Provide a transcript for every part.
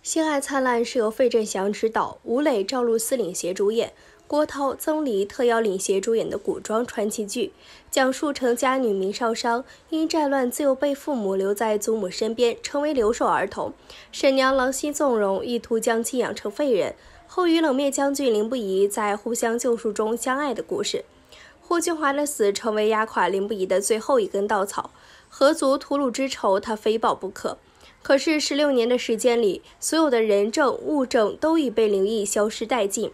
星爱灿烂是由费振祥执导，吴磊、赵露思领衔主演，郭涛、曾黎特邀领衔主演的古装传奇剧，讲述成家女明少商因战乱自幼被父母留在祖母身边，成为留守儿童。沈娘狼心纵容，意图将其养成废人，后与冷面将军凌不疑在互相救赎中相爱的故事。霍君华的死成为压垮凌不疑的最后一根稻草，何族屠戮之仇他非报不可。可是16年的时间里，所有的人证物证都已被凌毅消失殆尽。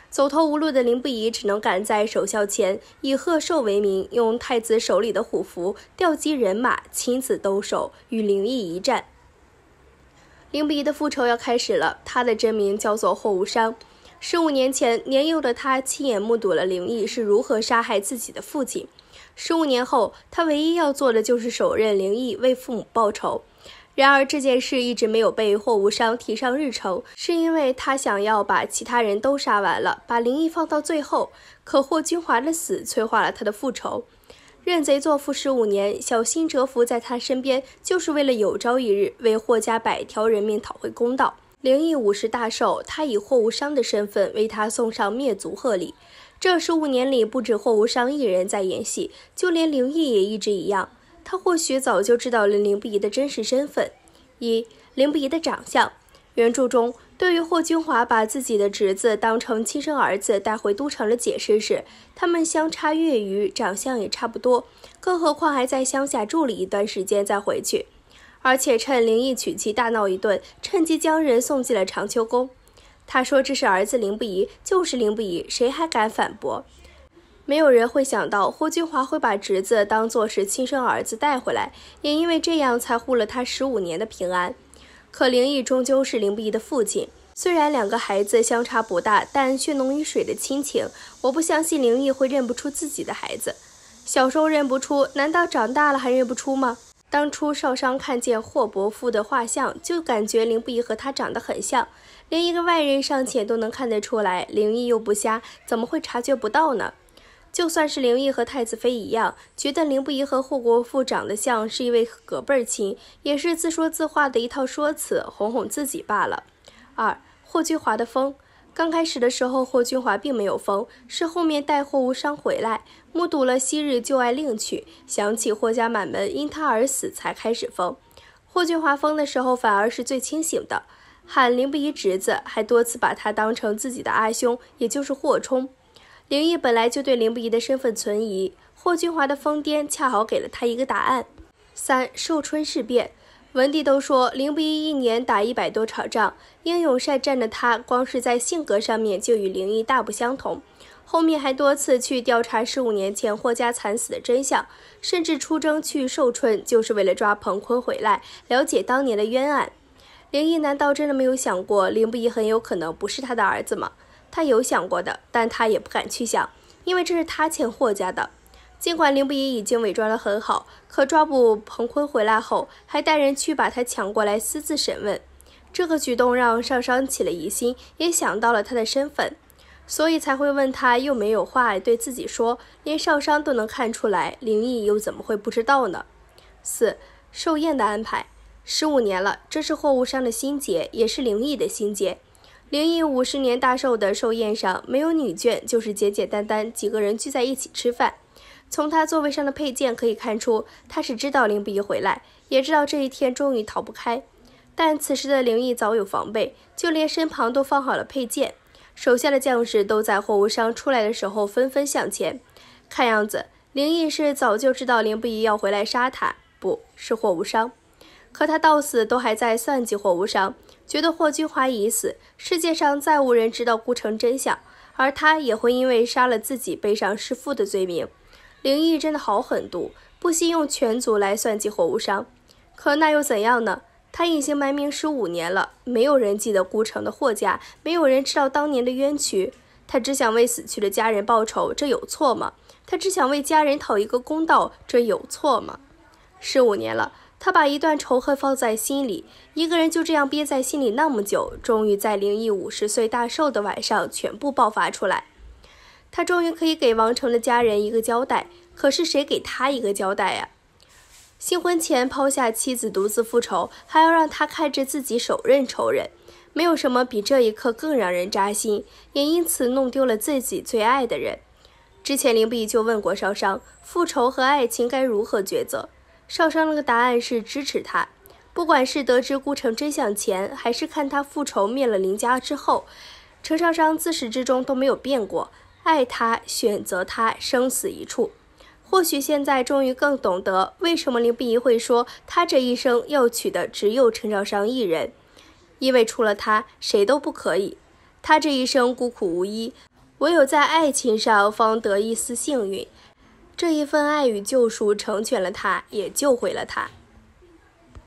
走投无路的凌不疑只能赶在守孝前，以贺寿为名，用太子手里的虎符调集人马，亲自兜守，与凌毅一战。凌不疑的复仇要开始了，他的真名叫做霍无伤。15年前，年幼的他亲眼目睹了凌毅是如何杀害自己的父亲。15年后，他唯一要做的就是手刃凌毅，为父母报仇。然而这件事一直没有被霍无伤提上日程，是因为他想要把其他人都杀完了，把凌毅放到最后。可霍君华的死催化了他的复仇。认贼作父15年，小心蛰伏在他身边，就是为了有朝一日为霍家100条人命讨回公道。凌毅50大寿，他以霍无伤的身份为他送上灭族贺礼。这15年里，不止霍无伤一人在演戏，就连凌毅也一直一样。他或许早就知道了凌不疑的真实身份。1. 凌不疑的长相。原著中对于霍君华把自己的侄子当成亲生儿子带回都城的解释是，他们相差月余，长相也差不多，更何况还在乡下住了一段时间再回去。而且趁凌毅娶妻大闹一顿，趁机将人送进了长秋宫。他说这是儿子凌不疑，就是凌不疑，谁还敢反驳？没有人会想到霍君华会把侄子当作是亲生儿子带回来，也因为这样才护了他15年的平安。可凌毅终究是凌不疑的父亲，虽然2个孩子相差不大，但血浓于水的亲情，我不相信凌毅会认不出自己的孩子。小时候认不出，难道长大了还认不出吗？当初少商看见霍伯父的画像，就感觉凌不疑和他长得很像，连一个外人尚且都能看得出来，凌毅又不瞎，怎么会察觉不到呢？就算是凌毅和太子妃一样，觉得凌不疑和霍国父长得像是一位隔辈亲，也是自说自话的一套说辞，哄哄自己罢了。2. 霍君华的疯。刚开始的时候，霍君华并没有疯，是后面带霍无伤回来，目睹了昔日旧爱另娶，想起霍家满门因他而死，才开始疯。霍君华疯的时候反而是最清醒的，喊凌不疑侄子，还多次把他当成自己的阿兄，也就是霍冲。凌毅本来就对凌不疑的身份存疑，霍君华的疯癫恰好给了他一个答案。3. 寿春事变。文帝都说凌不疑1年打100多场仗，英勇善战的他光是在性格上面就与凌毅大不相同，后面还多次去调查15年前霍家惨死的真相，甚至出征去寿春就是为了抓彭坤回来，了解当年的冤案。凌毅难道真的没有想过凌不疑很有可能不是他的儿子吗？他有想过的，但他也不敢去想，因为这是他欠霍家的。尽管凌不疑已经伪装得很好，可抓捕彭坤回来后，还带人去把他抢过来私自审问。这个举动让少商起了疑心，也想到了他的身份，所以才会问他，又没有话对自己说，连少商都能看出来，凌毅又怎么会不知道呢？4. 寿宴的安排。15年了，这是霍无伤的心结，也是凌毅的心结。凌毅50年大寿的寿宴上，没有女眷，就是简简单单几个人聚在一起吃饭。从他座位上的佩剑可以看出，他是知道凌不疑回来，也知道这一天终于逃不开。但此时的凌毅早有防备，就连身旁都放好了佩剑，手下的将士都在霍无伤出来的时候纷纷向前。看样子，凌毅是早就知道凌不疑要回来杀他，不是霍无伤。可他到死都还在算计霍无伤，觉得霍君华已死，世界上再无人知道孤城真相，而他也会因为杀了自己背上弑父的罪名。凌毅真的好狠毒，不惜用全族来算计霍无伤。可那又怎样呢？他隐姓埋名15年了，没有人记得孤城的霍家，没有人知道当年的冤屈。他只想为死去的家人报仇，这有错吗？他只想为家人讨一个公道，这有错吗？15年了，他把一段仇恨放在心里，一个人就这样憋在心里那么久，终于在凌毅50岁大寿的晚上全部爆发出来。他终于可以给王成的家人一个交代，可是谁给他一个交代呀？新婚前抛下妻子独自复仇，还要让他看着自己手刃仇人，没有什么比这一刻更让人扎心，也因此弄丢了自己最爱的人。之前凌碧就问过少商，复仇和爱情该如何抉择？少商那个答案是支持他，不管是得知顾城真相前，还是看他复仇灭了林家之后，程少商自始至终都没有变过，爱他，选择他，生死一处。或许现在终于更懂得为什么凌碧会说他这一生要娶的只有程少商一人，因为除了他谁都不可以。他这一生孤苦无依，唯有在爱情上方得一丝幸运，这一份爱与救赎成全了他，也救回了他。